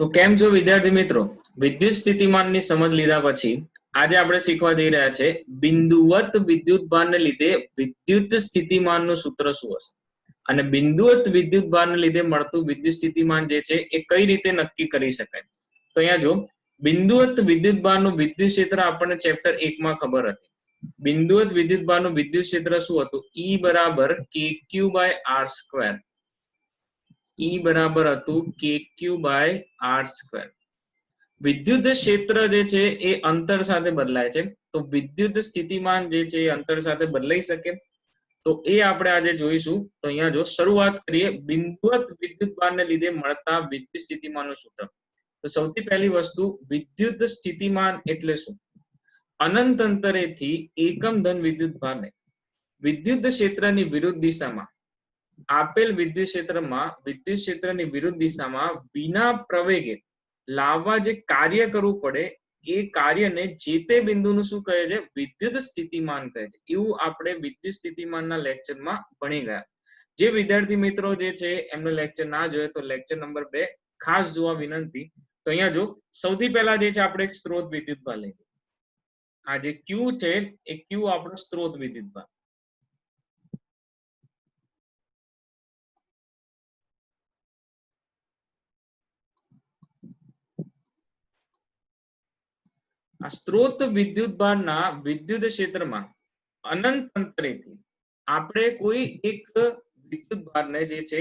તો કેમ છો વિદ્યાર્થી મિત્રો? વિદ્યુત સ્થિતિમાનની સમજ લીધા પછી આજે આપણે શીખવા જઈ રહ્યા છે બિંદુવત વિદ્યુતભારને લીધે વિદ્યુત સ્થિતિમાનનું સૂત્ર શું હશે અને બિંદુવત વિદ્યુતભારને લીધે મળતું વિદ્યુત સ્થિતિમાન જે છે એ કઈ રીતે નક્કી કરી શકાય. તો અહીંયા જો બિંદુવત વિદ્યુતભારનું વિદ્યુત ક્ષેત્ર આપણને ચેપ્ટર 1 માં ખબર હતી. બિંદુવત વિદ્યુતભારનું વિદ્યુત ક્ષેત્ર શું હતું? E બરાબર kq/r². E બરાબર હતું kq/r². વિદ્યુત ક્ષેત્ર જે છે એ અંતર સાથે બદલાય છે, તો વિદ્યુત સ્થિતિમાન જે છે એ અંતર સાથે બદલાઈ શકે. તો એ આપણે આજે જોઈશું. તો અહીંયા જો શરૂઆત કરીએ બિંદુવત વિદ્યુતભારને લીધે મળતા વિદ્યુત સ્થિતિમાનનું સૂત્ર. તો સૌથી પહેલી વસ્તુ, વિદ્યુત સ્થિતિમાન એટલે શું? અનંત અંતરેથી એકમ ધન વિદ્યુતભારને વિદ્યુત ક્ષેત્રની વિરુદ્ધ દિશામાં આપેલ વિદ્યુત ક્ષેત્રમાં વિદ્યુત ક્ષેત્રની વિરુદ્ધ દિશામાં વિના પ્રવેગે લાવવા જે કાર્ય કરવું પડે એ કાર્યને જે તે બિંદુનું શું કહે છે? વિદ્યુત સ્થિતિમાન કહે છે. એવું આપણે વિદ્યુત સ્થિતિમાનના લેક્ચરમાં ભણી ગયા. જે વિદ્યાર્થી મિત્રો જે છે એમનો લેક્ચર ના જોયો તો લેક્ચર નંબર 2 ખાસ જોવા વિનંતી. તો અહીંયા જો સૌથી પહેલા જે છે આપણે એક સ્ત્રોત વિદ્યુતભાર લઈએ. આ જે Q છે એ Q આપણો સ્ત્રોત વિદ્યુતભાર. આ સ્ત્રોત વિદ્યુતભારના વિદ્યુત ક્ષેત્રમાં અનંત અંતરેથી આપણે કોઈ એક વિદ્યુતભારને જે છે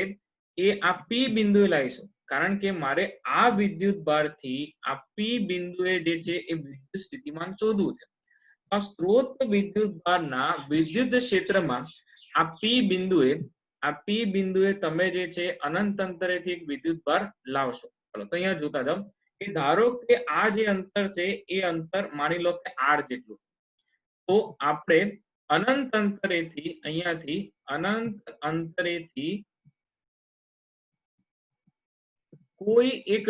એ આ P બિંદુએ લાવીશું, કારણ કે મારે આ વિદ્યુતભારથી આ P બિંદુએ જે છે એ વિદ્યુત સ્થિતિમાન શોધવું છે. આ સ્ત્રોત વિદ્યુતભારના વિદ્યુત ક્ષેત્રમાં આ P બિંદુએ તમે જે છે અનંત અંતરેથી એક વિદ્યુતભાર લાવશો. ચાલો તો અહીંયા જોતા જાઓ કે ધારો કે આ જે અંતર છે એ અંતર માની લો કે r જેટલું. તો આપણે અનંત અંતરેથી અહીંયાથી અનંત અંતરેથી કોઈ એક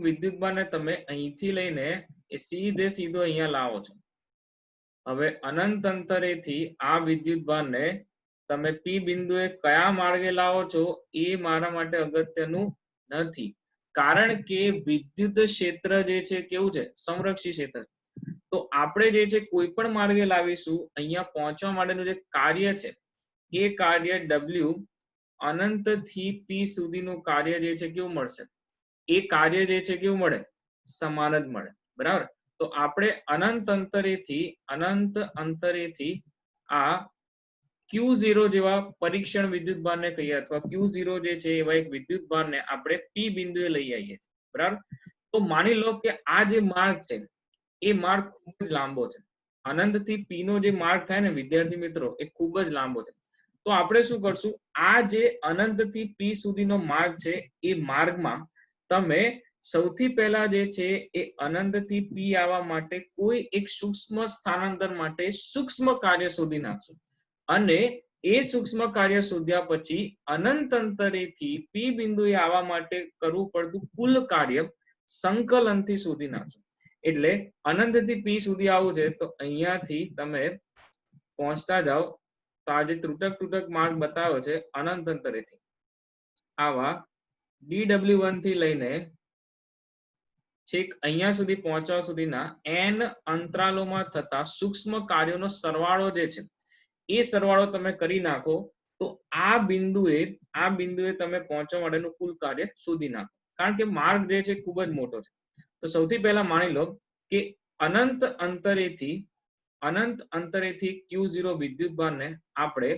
વિદ્યુતભારને તમે અહીંથી લઈને એ સીધો અહીંયા લાવો છો. હવે અનંત અંતરેથી આ વિદ્યુતભારને તમે P બિંદુએ કયા માર્ગે લાવો છો એ મારા માટે અગત્યનું નથી, કારણ કે વિદ્યુત ક્ષેત્ર જે છે કેવું છે? સંરક્ષી ક્ષેત્ર. તો આપણે જે છે કોઈ પણ માર્ગે લાવીશું, અહીંયા પહોંચવા માટેનું જે કાર્ય છે એ કાર્ય W અનંતથી P સુધીનું કાર્ય જે છે કેવું મળશે? એ કાર્ય જે છે કેવું મળે? સમાન જ મળે. બરાબર. તો આપણે અનંત અંતરેથી આ Q0 જેવા પરીક્ષણ વિદ્યુતભારને કહીએ અથવા Q0 જે છે એવા એક વિદ્યુતભારને આપણે P બિંદુએ લઈ આવીએ. બરાબર. તો માની લો કે આ જે માર્ગ છે એ માર્ગ ખૂબ જ લાંબો છે. અનંતથી P નો જે માર્ગ થાય ને વિદ્યાર્થી મિત્રો એ ખૂબ જ લાંબો છે. તો આપણે શું કરશું? આ જે અનંતથી P સુધીનો માર્ગ છે એ માર્ગમાં તમે સૌથી પહેલા જે છે એ અનંતથી P આવવા માટે કોઈ એક સૂક્ષ્મ સ્થાનાંતર માટે સૂક્ષ્મ કાર્ય શોધી નાખશો, અને એ સૂક્ષ્મ કાર્ય શોધ્યા પછી અનંત અંતરેથી P બિંદુએ આવવા માટે કરવું પડતું કુલ કાર્ય સંકલનથી શોધી નાખશો. એટલે અનંતથી P સુધી આવવું છે તો અહીંયાથી તમે પહોંચતા જાઓ તો આ જે ત્રુટક માર્ગ બતાવ્યો છે અનંત અંતરેથી આવા dw1 થી લઈને છેક અહીંયા સુધી પહોંચવા સુધીના n અંતરાલોમાં થતા સૂક્ષ્મ કાર્યોનો સરવાળો જે છે એ સરવાળો તમે કરી નાખો તો આ બિંદુએ તમે પહોંચવા માટેનું કુલ કાર્ય શોધી નાખો, કારણ કે માર્ગ જે છે ખૂબ જ મોટો છે. તો સૌથી પહેલા માની લો કે અનંત અંતરેથી Q0 વિદ્યુતભારને આપણે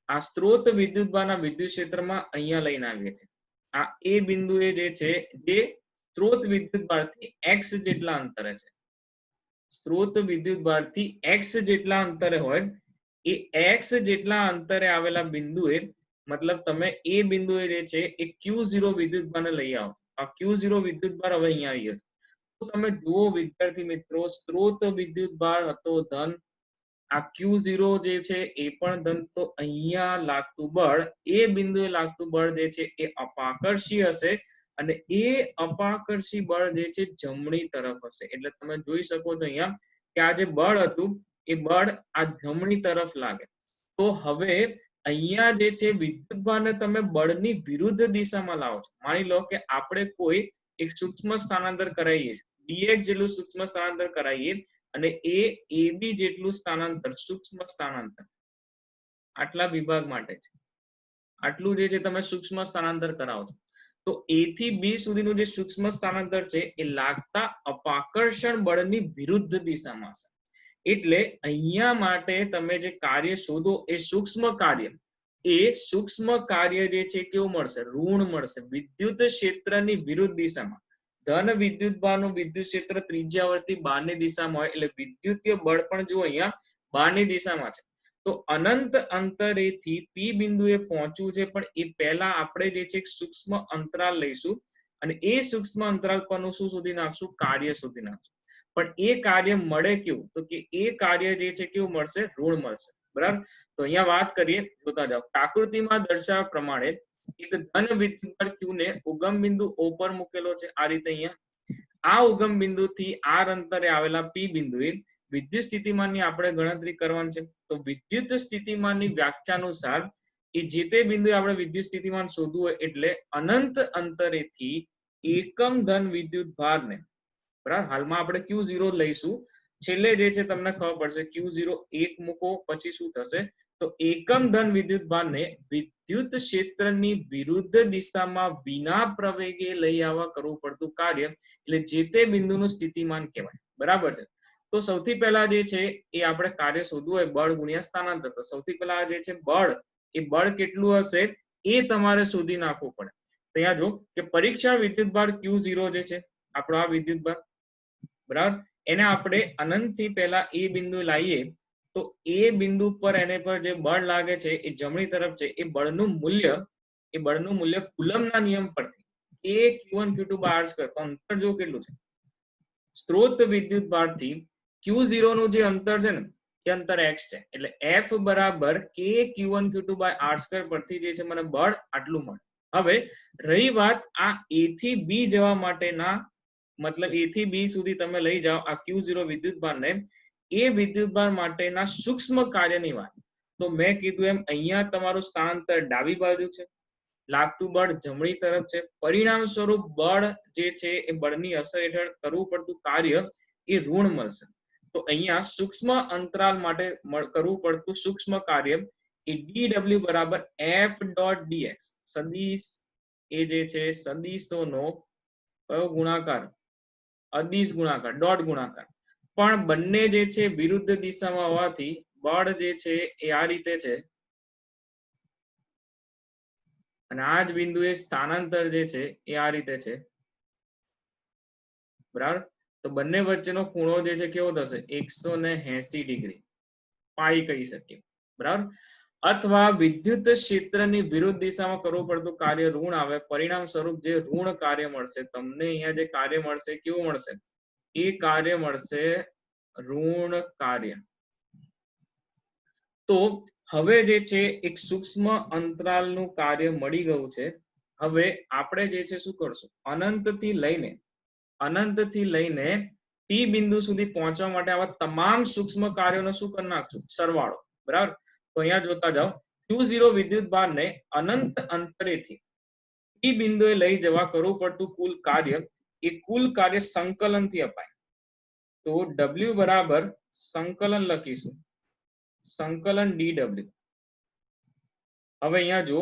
આ સ્ત્રોત વિદ્યુતભારના વિદ્યુત ક્ષેત્રમાં અહીંયા લઈને આવીએ છીએ. આ એ બિંદુએ જે છે જે સ્ત્રોત વિદ્યુતભારથી x જેટલા અંતરે છે. સ્ત્રોત વિદ્યુતભારથી x જેટલા અંતરે હોય એ x જેટલા અંતરે આવેલા બિંદુએ, મતલબ તમે એ બિંદુએ જે છે એ Q0 વિદ્યુતભારને લઈ આવો. આ Q0 વિદ્યુતભાર હવે અહીંયા આવી જશે. તો તમે જુઓ વિદ્યાર્થી મિત્રો, સ્ત્રોત વિદ્યુતભાર હતો ધન, આ Q0 જે છે એ પણ ધન. તો અહીંયા લાગતું બળ, એ બિંદુએ લાગતું બળ જે છે એ અપાકર્ષી હશે, અને એ અપાકર્ષી બળ જે છે જમણી તરફ હશે. એટલે તમે જોઈ શકો છો અહીંયા કે આ જે બળ હતું એ બળ આ જમણી તરફ લાગે. તો હવે અહીંયા જે છે વિદ્યુતભારને તમે બળની વિરુદ્ધ દિશામાં લાવો છો. માની લો કે આપણે કોઈ એક સૂક્ષ્મ સ્થાનાંતર કરાવીએ, dx જેટલું સૂક્ષ્મ સ્થાનાંતર કરાવીએ અને એ ab જેટલું સ્થાનાંતર સૂક્ષ્મ સ્થાનાંતર આટલા વિભાગ માટે છે, આટલું જે છે તમે સૂક્ષ્મ સ્થાનાંતર કરાવો છો, તો a થી b સુધીનું જે સૂક્ષ્મ સ્થાનાંતર છે એ લાગતા અપાકર્ષણ બળની વિરુદ્ધ દિશામાં છે. એટલે અહીંયા માટે તમે જે કાર્ય શોધો એ સૂક્ષ્મ કાર્ય જે છે કેવું મળશે? ઋણ મળશે. વિદ્યુત ક્ષેત્રની વિરુદ્ધ દિશામાં. ધન વિદ્યુતભારનું વિદ્યુત ક્ષેત્ર ત્રિજ્યાવર્તી બહારની દિશામાં હોય એટલે વિદ્યુતીય બળ પણ જો અહીંયા બહારની દિશામાં છે. તો અનંત અંતરેથી પી બિંદુએ પહોંચવું છે, પણ એ પહેલા આપણે જે છે સૂક્ષ્મ અંતરાલ લઈશું અને એ સૂક્ષ્મ અંતરાલ પરનું શું શોધી નાખશું? કાર્ય શોધી નાખશું. પણ એ કાર્ય મળે કેવું? તો કે એ કાર્ય જે છે કેવું મળશે? ઋણ મળશે. બરાબર. તો અહીંયા વાત કરીએ, જોતા જાઓ. આકૃતિમાં દર્શાવ્યા પ્રમાણે એક ધન વિદ્યુતભાર q ને ઉગમ બિંદુ O પર મૂકેલો છે. આ રીતે અહીંયા આ ઉગમ બિંદુથી r અંતરે આવેલા p બિંદુએ વિદ્યુત સ્થિતિમાનની આપણે ગણતરી કરવાની છે. તો વિદ્યુત સ્થિતિમાનની વ્યાખ્યા અનુસાર એ જે તે બિંદુએ આપણે વિદ્યુત સ્થિતિમાન શોધવું હોય એટલે અનંત અંતરેથી એકમ ધન વિદ્યુત ભારને, બરાબર, હાલમાં આપણે Q0 લઈશું, છેલ્લે જે છે તમને ખબર પડશે Q0 1 મૂકો પછી શું થશે? તો એકમ ધન વિદ્યુત ભારને વિદ્યુત ક્ષેત્રની વિરુદ્ધ દિશામાં વિના પ્રવેગે લઈ આવવા કરવું પડતું કાર્ય એટલે જે તે બિંદુનું સ્થિતિમાન કહેવાય. બરાબર છે. તો સૌથી પહેલા જે છે એ આપણે કાર્ય શોધવું હોય બળ ગુણ્યા સ્થાનાંતર. તો સૌથી પહેલા જે છે બળ, એ બળ કેટલું હશે એ તમારે શોધી નાખવું પડે. તો અહીંયા જો કે પરીક્ષા વિદ્યુતભાર Q0 જે છે આપણો આ વિદ્યુતભાર, બરાબર, એને આપણે અનંત થી પહેલા એ બિંદુ લાવીએ તો એ બિંદુ પર એને પર જે બળ લાગે છે એ જમણી તરફ છે. એ બળનું મૂલ્ય કુલમના નિયમ પરથી Q1 Q2 by r square. તો અંતર જો કેટલું છે? સ્ત્રોત વિદ્યુતભારથી Q0 નું જે અંતર છે ને એ અંતર x છે. એટલે F બરાબર K Q1 Q2 by r square પરથી જે છે મને બળ આટલું મળે. હવે રહી વાત આ A થી B જવા માટેના, મતલબ A થી B સુધી તમે લઈ જાઓ આ Q0 વિદ્યુતભારને, એ વિદ્યુતભાર માટેના સૂક્ષ્મ કાર્યની વાત. તો મેં કીધું એમ અહીંયા તમારું સ્થાનાંતર ડાબી બાજુ છે, લાગતું બળ જમણી તરફ છે, પરિણામ સ્વરૂપ બળ જે છે એ બળની અસર હેઠળ કરવું પડતું કાર્ય એ ઋણ મળશે. તો અહીંયા સૂક્ષ્મ અંતરાલ માટે કરવું પડતું સૂક્ષ્મ કાર્ય એ dw બરાબર f ડોટ dx, સદિશ એ જે છે સદિશોનો કયો ગુણાકાર? અદિશ ગુણાકાર, ડોટ ગુણાકાર. પણ બંને જે છે વિરુદ્ધ દિશામાં હોવાથી બળ જે છે એ આ રીતે છે અને આ જ બિંદુએ સ્થાનાંતર જે છે એ આ રીતે છે. બરાબર. તો બંને વચ્ચેનો ખૂણો જે છે કેવો થશે? 180 ડિગ્રી, પાઈ કહી શકીએ. બરાબર. અથવા વિદ્યુત ક્ષેત્રની વિરુદ્ધ દિશામાં કરવું પડતું કાર્ય ઋણ આવે, પરિણામ સ્વરૂપ જે ઋણ કાર્ય મળશે તમને, અહીંયા જે કાર્ય મળશે કેવું મળશે? એ કાર્ય મળશે ઋણ કાર્ય. તો હવે જે છે એક સૂક્ષ્મ અંતરાલનું કાર્ય મળી ગયું છે. હવે આપણે જે છે શું કરશું? અનંતથી લઈને P બિંદુ સુધી પહોંચવા માટે આવા તમામ સૂક્ષ્મ કાર્યોનો શું કરી નાખશું? સરવાળો. બરાબર. તો અહીંયા જોતા જાઓ, Q0 વિદ્યુતભારને અનંત અંતરેથી P બિંદુએ લઈ જવા કરવું પડતું કુલ કાર્ય, એ કુલ કાર્ય સંકલનથી અપાય. તો W બરાબર સંકલન લખીશું, સંકલન dw. હવે અહીંયા જો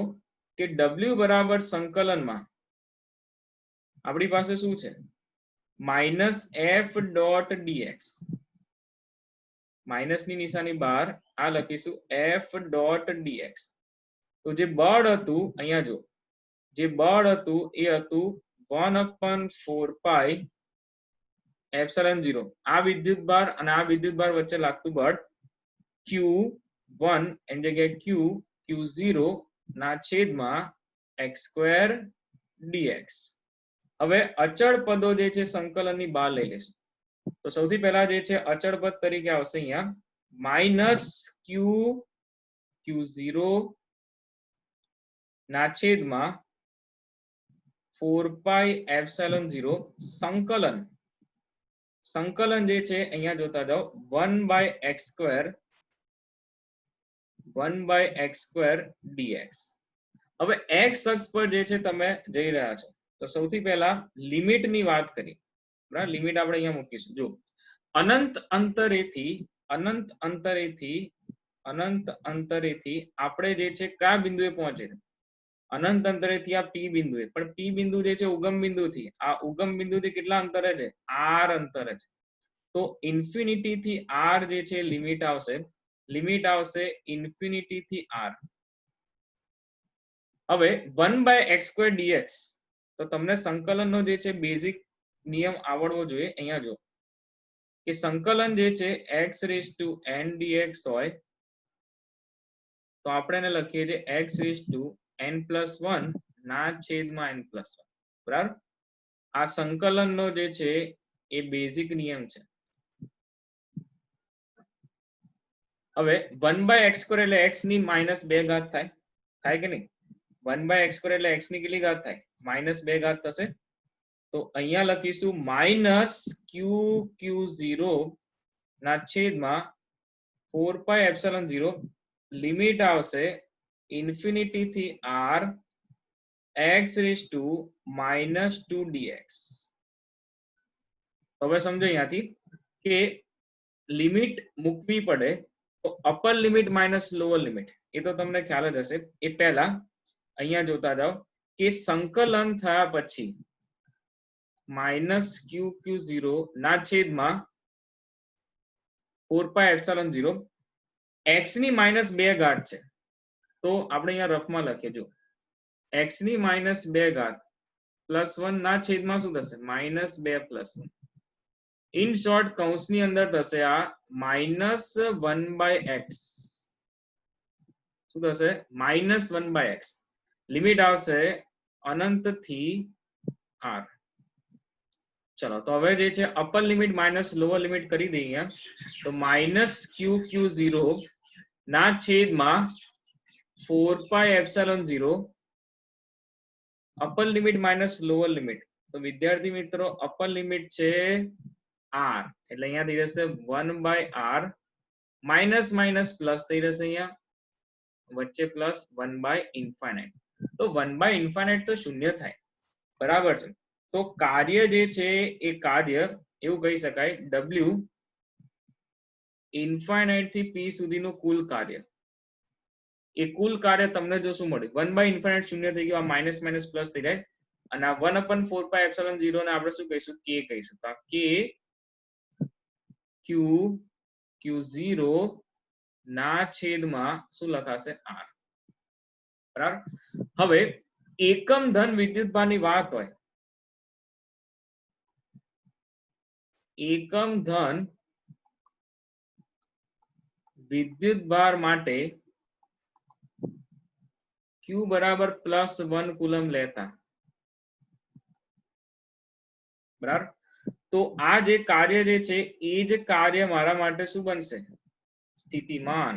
કે W બરાબર સંકલનમાં આપણી પાસે શું છે? Minus f dot dx. માઇનસની નિશાની બહાર આ લખીશું f ડોટ dx. તો જે બળ હતું અહીંયા જો, જે બળ હતું એ હતું 1/4 પાઈ એપ્સિલોન 0. આ વિદ્યુતભાર અને આ વિદ્યુતભાર વચ્ચે લાગતું બળ Q1 એની જગ્યાએ Q0 ના છેદમાં x² dx. હવે અચળ પદો જે છે સંકલનની બહાર લઈ લેશું. તો સૌથી પહેલા જે છે અચળ પદ તરીકે આવશે અહીંયા માઇનસ Q0 ના છેદમાં 4 પાઈ એપ્સિલોન 0 સંકલન જે છે અહીંયા જોતા જાઓ 1/x² 1/x² dx. હવે x અક્ષ પર જે છે તમે જઈ રહ્યા છો તો સૌથી પહેલા લિમિટ ની વાત કરી, બરાબર? લિમિટ આપણે અહીંયા મૂકીશું. જો અનંત અંતરેથી આપણે જે છે કયા બિંદુએ પહોંચે? અનંત અંતરેથી આ P બિંદુએ. પણ P બિંદુ જે છે ઉગમ બિંદુથી, આ ઉગમ બિંદુથી કેટલા અંતરે છે? r અંતરે છે. તો ઇન્ફિનિટી થી r જે છે લિમિટ આવશે ઇન્ફિનિટી થી r. હવે 1/x² dx, તો તમને સંકલનનો જે છે બેઝિક નિયમ આવડવો જોઈએ. અહીંયા જો કે સંકલન જે છે x⁴n dx હોય તો આપણે એને લખીએ છીએ x⁴n+1 ના છેદમાં n+1, બરાબર? આ સંકલનનો જે છે એ બેઝિક નિયમ છે. હવે 1/x² એટલે x ની -2 ઘાત થાય કે નહીં? 1/x² એટલે x ની કેટલી ઘાત થાય? -2 ઘાત થશે. તો અહીંયા લખીશું -qq0 ના છેદમાં 4πε0. લિમિટ આવશે ઇન્ફિનિટી થી r x⁻² dx. હવે સમજો અહીંયાથી કે લિમિટ મૂકવી પડે તો upper limit minus lower limit, એ તો તમને ખ્યાલ જ હશે. એ પહેલા અહીંયા જોતા જાઓ કે સંકલન થયા પછી -qq0 ના છેદમાં 4πε0 x ની -2 ઘાત છે. તો આપણે અહીંયા રફમાં લખીએ, જો x ની -2 ઘાત +1 ના છેદમાં શું થશે? -2+1. ઇન શોર્ટ કૌંસની અંદર થશે આ -1/x. શું થશે? -1/x. લિમિટ આવશે અનંત થી r. ચલો તો હવે જે છે upper limit minus lower limit કરી દઈએ. તો -qq0 ના છેદમાં 4πε0 upper limit minus lower limit. તો વિદ્યાર્થી મિત્રો અપર લિમિટ છે r, એટલે અહીંયા થઈ જશે 1/r, માઇનસ માઇનસ પ્લસ થઈ જશે, અહીંયા વચ્ચે પ્લસ 1/∞. તો 1/∞ તો શૂન્ય થાય, બરાબર છે? તો કાર્ય જે છે એ કાર્ય એવું કહી શકાય w ઇન્ફાઇનાઇટ થી p સુધીનું કુલ કાર્ય. એ કુલ કાર્ય તમને જો શું મળે? 1/∞ શૂન્ય થઈ ગયો, આ માઇનસ માઇનસ પ્લસ થઈ જાય, અને આ 1/4πε0 ને આપણે શું કહીશું? k કહીશું. તો આ k q0 ના છેદમાં શું લખાશે? r, બરાબર? હવે એકમ ધન વિદ્યુતભારની વાત હોય, એકમ ધન વિદ્યુતભાર માટે q બરાબર +1 કુલમ લેતા, બરાબર? તો આ જે કાર્ય જે છે એ જ કાર્ય મારા માટે શું બનશે? સ્થિતિમાન.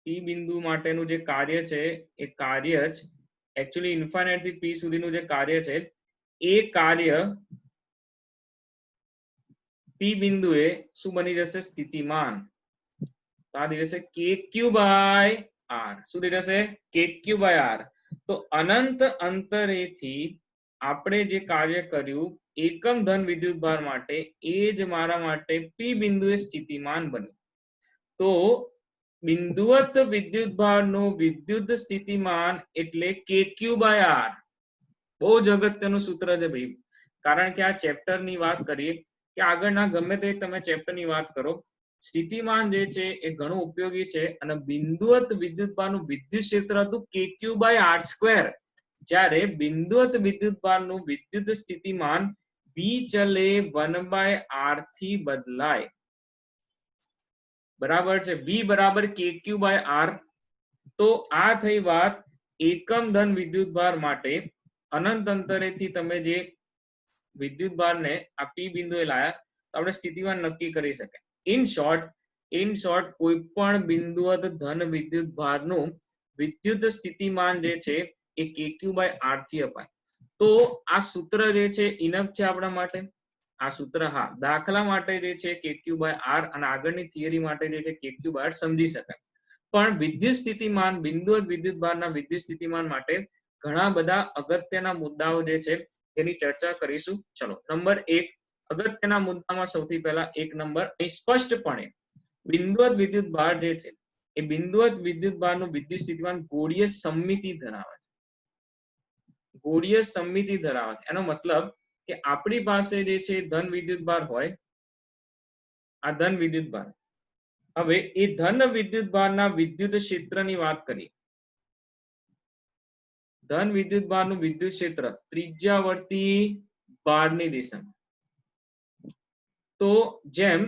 p બિંદુ માટેનું જે કાર્ય છે એ કાર્ય જ એકચ્યુઅલી ઇન્ફાઇનાઇટ થી p સુધીનું જે કાર્ય છે એ કાર્ય p બિંદુએ શું બની જશે? સ્થિતિમાન. તો આ થઈ જશે kq/r. શું થઈ જશે? kq/r. તો અનંત અંતરેથી આપણે જે કાર્ય કર્યું એકમ ધન વિદ્યુતભાર માટે એ જ મારા માટે p બિંદુએ સ્થિતિમાન બન્યું. તો બિંદુવત વિદ્યુતભારનું વિદ્યુત સ્થિતિમાન એટલે kq/r. બહુ જ અગત્યનું સૂત્ર છે ભાઈ, કારણ કે આ ચેપ્ટર ની વાત કરીએ કે આગળના ગમે તે તમે ચેપ્ટર ની વાત કરો, સ્થિતિમાન જે છે એ ઘણું ઉપયોગી છે. અને બિંદુવત વિદ્યુતભારનું વિદ્યુત ક્ષેત્ર હતું kq/r², જ્યારે બિંદુવત વિદ્યુતભારનું વિદ્યુત સ્થિતિમાન v ચલે 1/r થી બદલાય, બરાબર છે? v બરાબર kq/r. તો આ થઈ વાત એકમ ધન વિદ્યુતભાર માટે અનંત અંતરેથી તમે જે વિદ્યુતભારને આ p બિંદુએ લાયા તો આપણે સ્થિતિમાન નક્કી કરી શકાય. ઇન શોર્ટ કોઈ પણ બિંદુવત ધન વિદ્યુતભારનું વિદ્યુત સ્થિતિમાન જે છે એ kq/r થી અપાય. તો આ સૂત્ર જે છે ઇનફ છે આપણા માટે. આ સૂત્ર હા દાખલા માટે જે છે kq/r અને આગળની થિયરી માટે જે છે kq/r સમજી શકાય. પણ વિદ્યુત સ્થિતિમાન બિંદુવત વિદ્યુતભારના વિદ્યુત સ્થિતિમાન માટે ઘણા બધા અગત્યના મુદ્દાઓ જે છે તેની ચર્ચા કરીશું. ચલો નંબર 1 અગત્યના મુદ્દામાં સૌથી પહેલા એક નંબર અહીં સ્પષ્ટપણે બિંદુવત વિદ્યુતભાર જે છે એ બિંદુવત વિદ્યુતભારનું વિદ્યુત સ્થિતિમાન ગોળીય સમમિતિ ધરાવે છે. ગોળીય સમમિતિ ધરાવે છે એનો મતલબ કે આપણી પાસે જે છે ધન વિદ્યુતભાર હોય, આ ધન વિદ્યુતભાર. હવે એ ધન વિદ્યુતભારના વિદ્યુત ક્ષેત્રની વાત કરીએ. ધન વિદ્યુતભારનું વિદ્યુત ક્ષેત્ર ત્રિજ્યાવર્તી ભારની દિશામાં. તો જેમ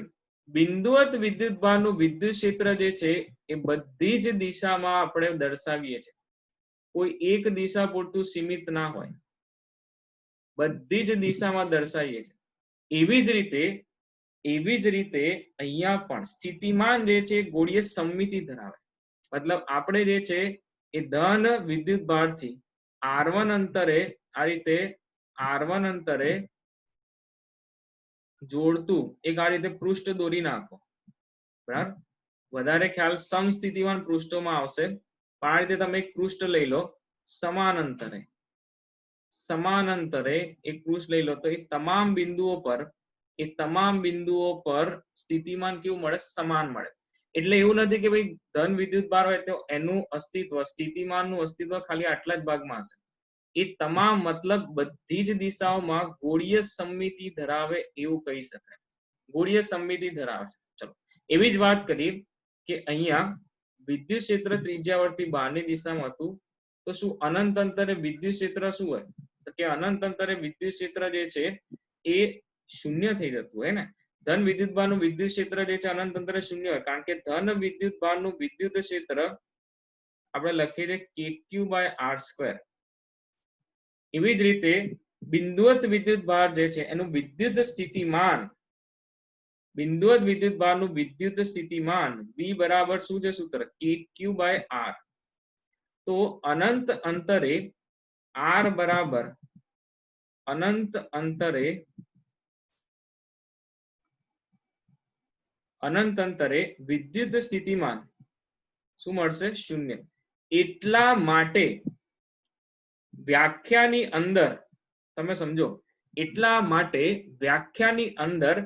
બિંદુવત વિદ્યુતભારનું વિદ્યુત ક્ષેત્ર જે છે એ બધી જ દિશામાં આપણે દર્શાવીએ છીએ, કોઈ એક દિશા પૂરતું સીમિત ના હોય, બધી જ દિશામાં દર્શાવીએ છીએ. એવી જ રીતે અહીંયા પણ સ્થિતિમાન જે છે ગોળીય સમમિતિ ધરાવે. મતલબ આપણે જે છે એ ધન વિદ્યુતભારથી R1 અંતરે આ રીતે R1 અંતરે જોડતું એક આ રીતે પૃષ્ઠ દોરી નાખો. બરાબર, વધારે ખ્યાલ સમસ્થિતિમાન પૃષ્ઠોમાં આવશે, પણ આ રીતે તમે એક પૃષ્ઠ લઈ લો સમાન અંતરે એક પૃષ્ઠ લઈ લો તો એ તમામ બિંદુઓ પર સ્થિતિમાન કેવું મળે? સમાન મળે. એટલે એવું નથી કે ભાઈ ધન વિદ્યુતભાર હોય તો એનું અસ્તિત્વ સ્થિતિમાનનું અસ્તિત્વ ખાલી આટલા જ ભાગમાં હશે. એ તમામ મતલબ બધી જ દિશાઓમાં ગોળીય સમમિતિ ધરાવે એવું કહી શકાય. ગોળીય સમમિતિ ધરાવે છે. ચલો એવી જ વાત કરીએ કે અહીંયા વિદ્યુત ક્ષેત્ર ત્રિજ્યાવર્તી બહારની દિશામાં હતું તો શું અનંત અંતરે વિદ્યુત ક્ષેત્ર શું હોય? તો કે અનંત અંતરે વિદ્યુત ક્ષેત્ર જે છે એ શૂન્ય થઈ જતું હોય ને. ધન વિદ્યુતભારનું વિદ્યુત ક્ષેત્ર જે છે અનંત અંતરે શૂન્ય હોય, કારણ કે ધન વિદ્યુતભારનું વિદ્યુત ક્ષેત્ર આપણે લખીએ છીએ kq/r². એવી જ રીતે બિંદુવત વિદ્યુતભાર જે છે એનું વિદ્યુત સ્થિતિમાન, બિંદુવત વિદ્યુતભારનું વિદ્યુત સ્થિતિમાન V બરાબર શું છે સૂત્ર? kq/r. તો અનંત અંતરે r બરાબર અનંત અંતરે વિદ્યુત સ્થિતિમાન શું મળશે? શૂન્ય. એટલા માટે વ્યાખ્યાની અંદર તમે સમજો, એટલા માટે વ્યાખ્યાની અંદર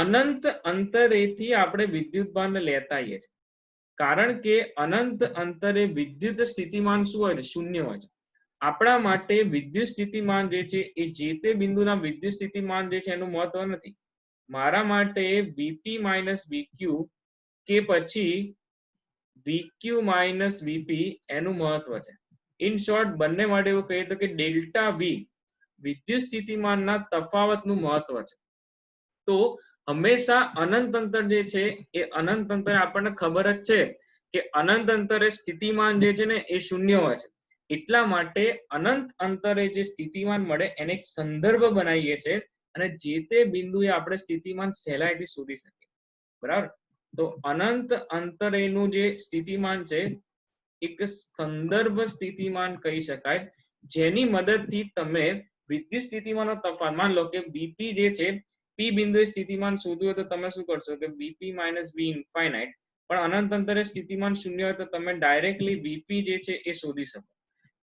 અનંત અંતરેથી આપણે વિદ્યુતભારને લેતા આવીએ છીએ, કારણ કે અનંત અંતરે વિદ્યુત સ્થિતિમાન શું હોય છે? શૂન્ય હોય છે. આપણા માટે વિદ્યુત સ્થિતિમાન જે છે એ જે તે બિંદુના વિદ્યુત સ્થિતિમાન જે છે એનું મહત્વ નથી. મારા માટે VP - VQ કે પછી VQ - VP એનું મહત્વ છે. ઇન શોર્ટ બંને માટે એવું કહીએ તો કે ડેલ્ટા V વિદ્યુત સ્થિતિમાનના તફાવતનું મહત્વ છે. તો હંમેશા અનંત અંતર જે છે એ અનંત અંતરે આપણને ખબર જ છે કે અનંત અંતરે સ્થિતિમાન જે છે ને એ શૂન્ય હોય છે. એટલા માટે અનંત અંતરે જે સ્થિતિમાન મળે એને એક સંદર્ભ બનાવીએ છીએ અને જે તે બિંદુએ આપણે સ્થિતિમાન સહેલાઈથી શોધી શકીએ. બરાબર, તો અનંત અંતરેનું જે સ્થિતિમાન છે એક સંદર્ભ સ્થિતિમાન કહી શકાય, જેની મદદથી તમે વિદ્યુત સ્થિતિમાનનો તફાવત, માન લો કે VP જે છે P બિંદુએ સ્થિતિમાન શોધવું હોય તો તમે શું કરશો કે VP - V ઇન્ફાઇનાઇટ, પણ અનંત અંતરે સ્થિતિમાન શૂન્ય હોય તો તમે ડાયરેક્ટલી VP જે છે એ શોધી શકો.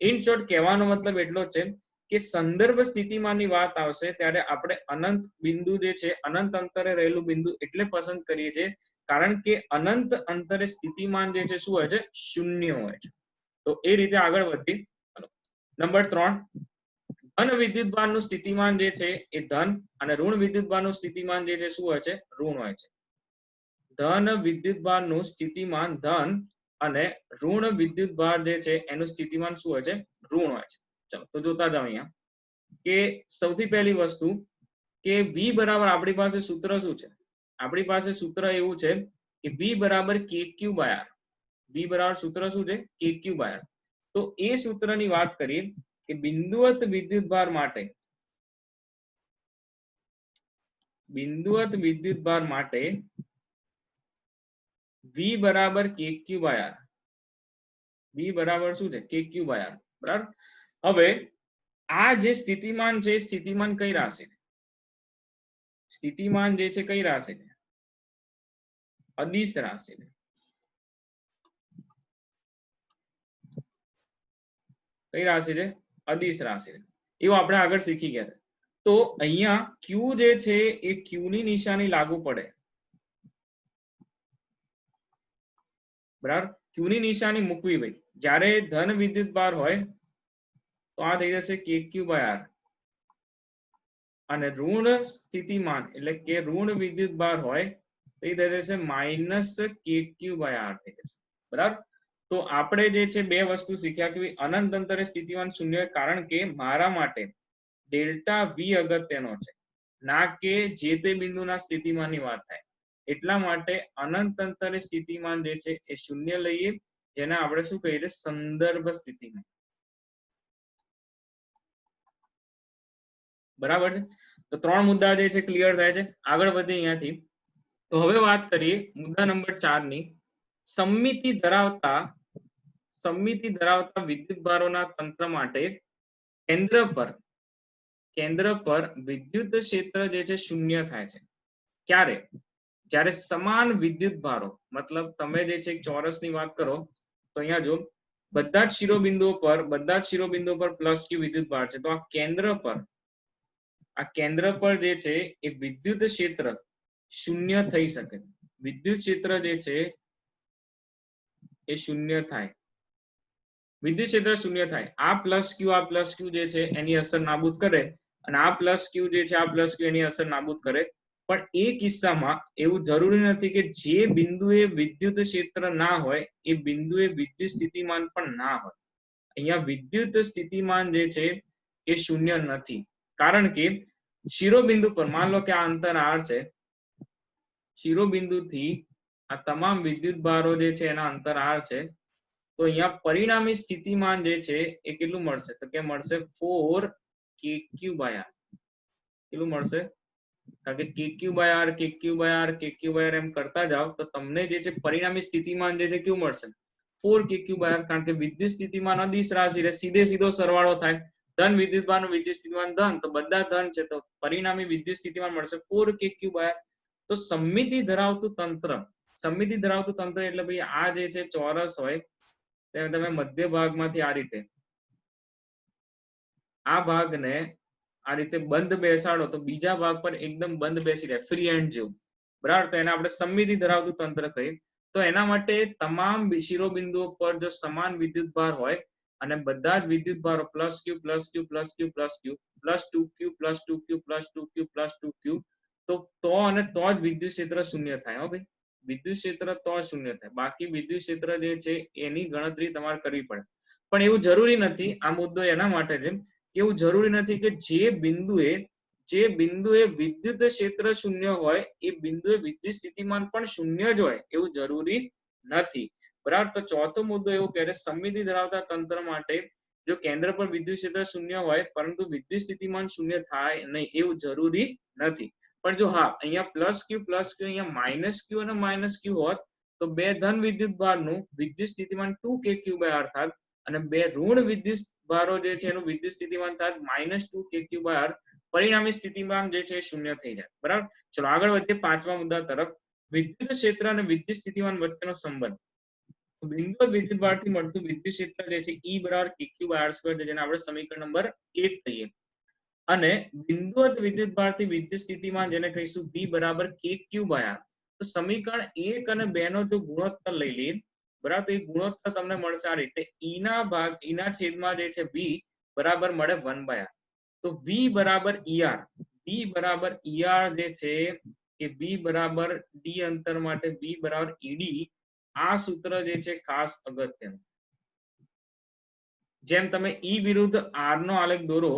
ઇન શોર્ટ કહેવાનો મતલબ એટલો જ છે કે સંદર્ભ સ્થિતિમાનની વાત આવશે ત્યારે આપણે અનંત બિંદુ જે છે અનંત અંતરે રહેલું બિંદુ એટલે પસંદ કરીએ છીએ કારણ કે અનંત અંતરે સ્થિતિમાન જે છે શું હોય છે? શૂન્ય હોય છે. તો એ રીતે આગળ વધીએ. નંબર 3, ધન વિદ્યુતભારનું સ્થિતિમાન જે છે એ ધન અને ઋણ વિદ્યુતભારનું સ્થિતિમાન જે છે શું હોય છે? ઋણ હોય છે. ધન વિદ્યુતભારનું સ્થિતિમાન ધન અને ઋણ વિદ્યુતભાર જે છે એનું સ્થિતિમાન શું હોય છે? ઋણ હોય છે. ચલો તો જોતા જાઓ અહીંયા કે સૌથી પહેલી વસ્તુ કે V બરાબર આપણી પાસે સૂત્ર શું છે? આપણી પાસે સૂત્ર એવું છે કે V બરાબર kq/r. V બરાબર સૂત્ર શું છે? kq/r. તો એ સૂત્રની વાત કરીએ કે બિંદુવત વિદ્યુતભાર માટે V બરાબર kq/r. V બરાબર શું છે? kq/r. બરાબર. હવે આ જે સ્થિતિમાન છે સ્થિતિમાન કઈ રાશિ? સ્થિતિમાન જે છે કઈ રાશિ? અદિશ રાશિ. કઈ રાશિ છે? અદિશ રાશિ છે. એવું આપણે આગળ શીખી ગયા. તો અહીંયા ક્યુ જે છે એ ક્યુ ની નિશાની લાગુ પડે, બરાબર. ક્યુ ની નિશાની મૂકવી ભાઈ. જ્યારે ધન વિદ્યુત ભાર હોય તો આ થઈ જશે કે ક્યુ બાય આર, અને ઋણ સ્થિતિમાન એટલે કે ઋણ વિદ્યુત ભાર હોય તો એ થઈ જશે માઇનસ કે ક્યુ બાય આર થઈ જશે, બરાબર. તો આપણે જે છે બે વસ્તુ શીખ્યા કે અનંત અંતરે સ્થિતિમાન શૂન્ય, કારણ કે મારા માટે ડેલ્ટા વી અગત્યનો છે, ના કે જે તે બિંદુના સ્થિતિમાનની વાત થાય. એટલા માટે અનંત અંતરે સ્થિતિમાન જે છે એ શૂન્ય લઈએ, જેને આપણે શું કહીએ સંદર્ભ સ્થિતિમાન, બરાબર છે. તો ત્રણ મુદ્દા જે છે ક્લિયર થાય છે. આગળ વધીએ અહીંયાથી. તો હવે વાત કરીએ મુદ્દા નંબર 4 ની. સમમિતિ ધરાવતા વિદ્યુત ભારોના તંત્ર માટે કેન્દ્ર પર વિદ્યુત ક્ષેત્ર જે છે શૂન્ય થાય છે. ક્યારે? જ્યારે સમાન વિદ્યુત ભારો, મતલબ તમે જે છે ચોરસની વાત કરો તો અહીંયા જો બધા જ શિરોબિંદુઓ પર પ્લસ ક્યુ વિદ્યુત ભાર છે, તો આ કેન્દ્ર પર જે છે એ વિદ્યુત ક્ષેત્ર શૂન્ય થઈ શકે. વિદ્યુત ક્ષેત્ર જે છે એ શૂન્ય થાય, વિદ્યુત ક્ષેત્ર શૂન્ય થાય. આ પ્લસ ક્યુ જે છે એની અસર નાબૂદ કરે, અને આ પ્લસ ક્યુ જે છે એની અસર નાબૂદ કરે. પણ એ કિસ્સામાં એવું જરૂરી નથી કે જે બિંદુએ વિદ્યુત ક્ષેત્ર ના હોય એ બિંદુએ વિદ્યુત સ્થિતિમાન પણ ના હોય. અહીંયા વિદ્યુત સ્થિતિમાન જે છે એ શૂન્ય નથી, કારણ કે શિરોબિંદુ પર માન લો કે આ અંતર આર છે, શિરોબિંદુથી આ તમામ વિદ્યુત ભારો જે છે એના અંતર આર છે. તો અહીંયા પરિણામી સ્થિતિમાન જે છે એ કેટલું મળશે? તો કે મળશે 4 kq બાય આર. કેટલું મળશે? કારણ કે kq બાય આર એમ કરતા જાઓ તો તમને જે છે પરિણામી સ્થિતિમાન જે છે કેવું મળશે? 4 kq બાય આર. કારણ કે વિદ્યુત સ્થિતિમાન અદિશ રાશિ છે, સીધો સરવાળો થાય. ધન વિદ્યુત ભારનું વિદ્યુત સ્થિતિમાન ધન, તો બધા ધન છે, તો પરિણામી વિદ્યુત સ્થિતિમાન મળશે 4 kq બાય આર. તો સમમિતિ ધરાવતું તંત્ર એટલે ભાઈ આ જે છે ચોરસ હોય, તમે મધ્ય ભાગમાંથી આ રીતે આ ભાગને આ રીતે બંધ બેસાડો તો બીજા ભાગ પર એકદમ બંધ બેસી જાય, ફ્રી હેન્ડ જેવું, બરાબર. તો એને આપણે સમમિતિ ધરાવતું તંત્ર કહીએ. તો એના માટે તમામ શિરોબિંદુઓ પર જો સમાન વિદ્યુત ભાર હોય અને બધા જ વિદ્યુત ભારો plus Q plus Q plus Q plus Q plus 2q plus 2q plus 2q plus 2q, તો જ વિદ્યુત ક્ષેત્ર શૂન્ય થાય. હો ભાઈ, વિદ્યુત ક્ષેત્ર તો શૂન્ય થાય, બાકી વિદ્યુત ક્ષેત્ર જે છે એની ગણતરી તમારે કરવી પડે. પણ એવું જરૂરી નથી. આ મુદ્દો એના માટે છે કે એવું જરૂરી નથી કે જે બિંદુએ વિદ્યુત ક્ષેત્ર શૂન્ય હોય એ બિંદુએ વિદ્યુત સ્થિતિમાન પણ શૂન્ય જ હોય એવું જરૂરી નથી, બરાબર. તો ચોથો મુદ્દો એવો કહે છે સમમિતિ ધરાવતા તંત્ર માટે જો કેન્દ્ર પર વિદ્યુત ક્ષેત્ર શૂન્ય હોય પરંતુ વિદ્યુત સ્થિતિમાન શૂન્ય થાય નહીં એવું જરૂરી નથી. પણ જો હા અહીંયા પ્લસ ક્યુ અહીંયા માઇનસ ક્યુ હોત તો બે ધન વિદ્યુત ભારનું વિદ્યુત સ્થિતિમાન 2 kq બાય આર થાત, અને બે ઋણ વિદ્યુત ભારો જે છે એનું વિદ્યુત સ્થિતિમાન થાત -2 kq બાય આર. પરિણામી સ્થિતિમાન જે છે શૂન્ય થઈ જાય, બરાબર. ચલો આગળ વધીએ પાંચમા મુદ્દા તરફ. વિદ્યુત ક્ષેત્ર અને વિદ્યુત સ્થિતિમાન વચ્ચેનો સંબંધ. બિંદુવત વિદ્યુત ભારથી મળતું વિદ્યુત ક્ષેત્ર જે છે E બરાબર kq બાય આર સ્ક્વેર, જેને આપણે સમીકરણ નંબર 1 કહીએ, અને બિંદુવત વિદ્યુત ભારથી વિદ્યુત સ્થિતિમાન જેને કહીશું V બરાબર kq બાય આર. તો સમીકરણ 1 અને 2 નો જો ગુણોત્તર લઈ લઈએ, બરાબર, તો એ ગુણોત્તર તમને મળશે આ રીતે. ઈના છેદમાં જે છે V બરાબર મળે 1 બાય આર. તો V બરાબર ER જે છે કે V બરાબર D અંતર માટે V બરાબર ED. આ સૂત્ર જે છે ખાસ અગત્યનું. જેમ તમે E વિરુદ્ધ R નો આલેખ દોરો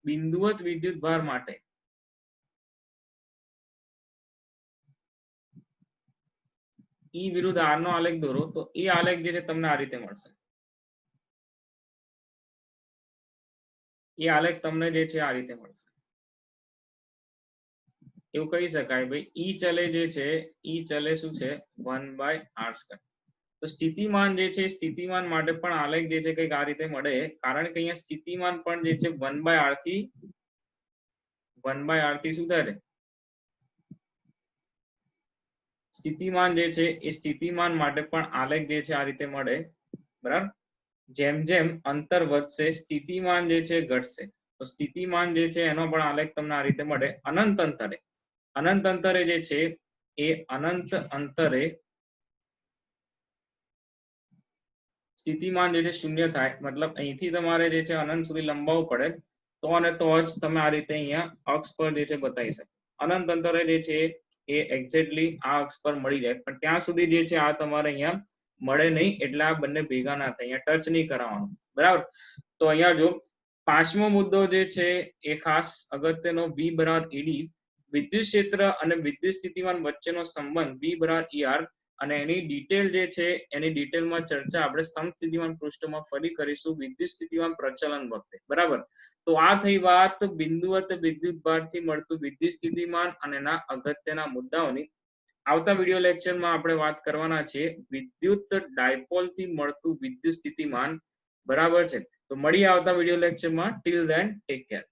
બિંદુવત વિદ્યુત ભાર માટે, E વિરુદ્ધ R નો આલેખ દોરો તો એ આલેખ જે છે તમને આ રીતે મળશે. એ આલેખ તમને જે છે આ રીતે મળશે. એવું કહી શકાય ભાઈ ઈ ચલે જે છે ઈ ચલે શું છે 1 બાય આર સ્ક્વેર. તો સ્થિતિમાન જે છે સ્થિતિમાન માટે પણ આલેખ જે છે કંઈક આ રીતે મળે, કારણ કે અહીંયા સ્થિતિમાન પણ જે છે 1 બાય આર થી શું થાય? સ્થિતિમાન જે છે એ સ્થિતિમાન માટે પણ આલેખ જે છે આ રીતે મળે, બરાબર. જેમ જેમ અંતર વધશે સ્થિતિમાન જે છે ઘટશે. તો સ્થિતિમાન જે છે એનો પણ આલેખ તમને આ રીતે મળે. અનંત અંતરે જે છે એ અનંત અંતરે સ્થિતિમાન જે છે શૂન્ય થાય, મતલબ અહીંથી તમારે જે છે અનંત સુધી લંબાવવું પડે, તો અને તો જ તમે આ રીતે અહીંયા અક્ષ પર જે છે બતાવી શકો. અનંત અંતરે જે છે એ એક્ઝેક્ટલી આ અક્ષ પર મળી જાય, પણ ત્યાં સુધી જે છે આ તમારે અહીંયા મળે નહીં, એટલે આ બંને ભેગા ના થાય, અહીંયા ટચ નહીં કરાવવાનું. બરાબર. તો અહીંયા જો પાંચમો મુદ્દો જે છે એ ખાસ અગત્યનો, V બરાબર ED, વિદ્યુત ક્ષેત્ર અને વિદ્યુત સ્થિતિમાન વચ્ચેનો સંબંધ V બરાબર ER, અને એની ડિટેલ જે છે એની ડિટેલમાં ચર્ચા આપણે સમસ્થિતિમાન પૃષ્ઠમાં ફરી કરીશું વિદ્યુત સ્થિતિમાન પ્રચલન વખતે. બરાબર. તો આ થઈ વાત બિંદુવત વિદ્યુત ભારથી મળતું વિદ્યુત સ્થિતિમાન અને એના અગત્યના મુદ્દાઓની. આવતા વિડિયો લેક્ચરમાં આપણે વાત કરવાના છીએ વિદ્યુત ડાયપોલ થી મળતું વિદ્યુત સ્થિતિમાન. બરાબર છે. તો મળીએ આવતા વિડિયો લેક્ચરમાં. Till then take care.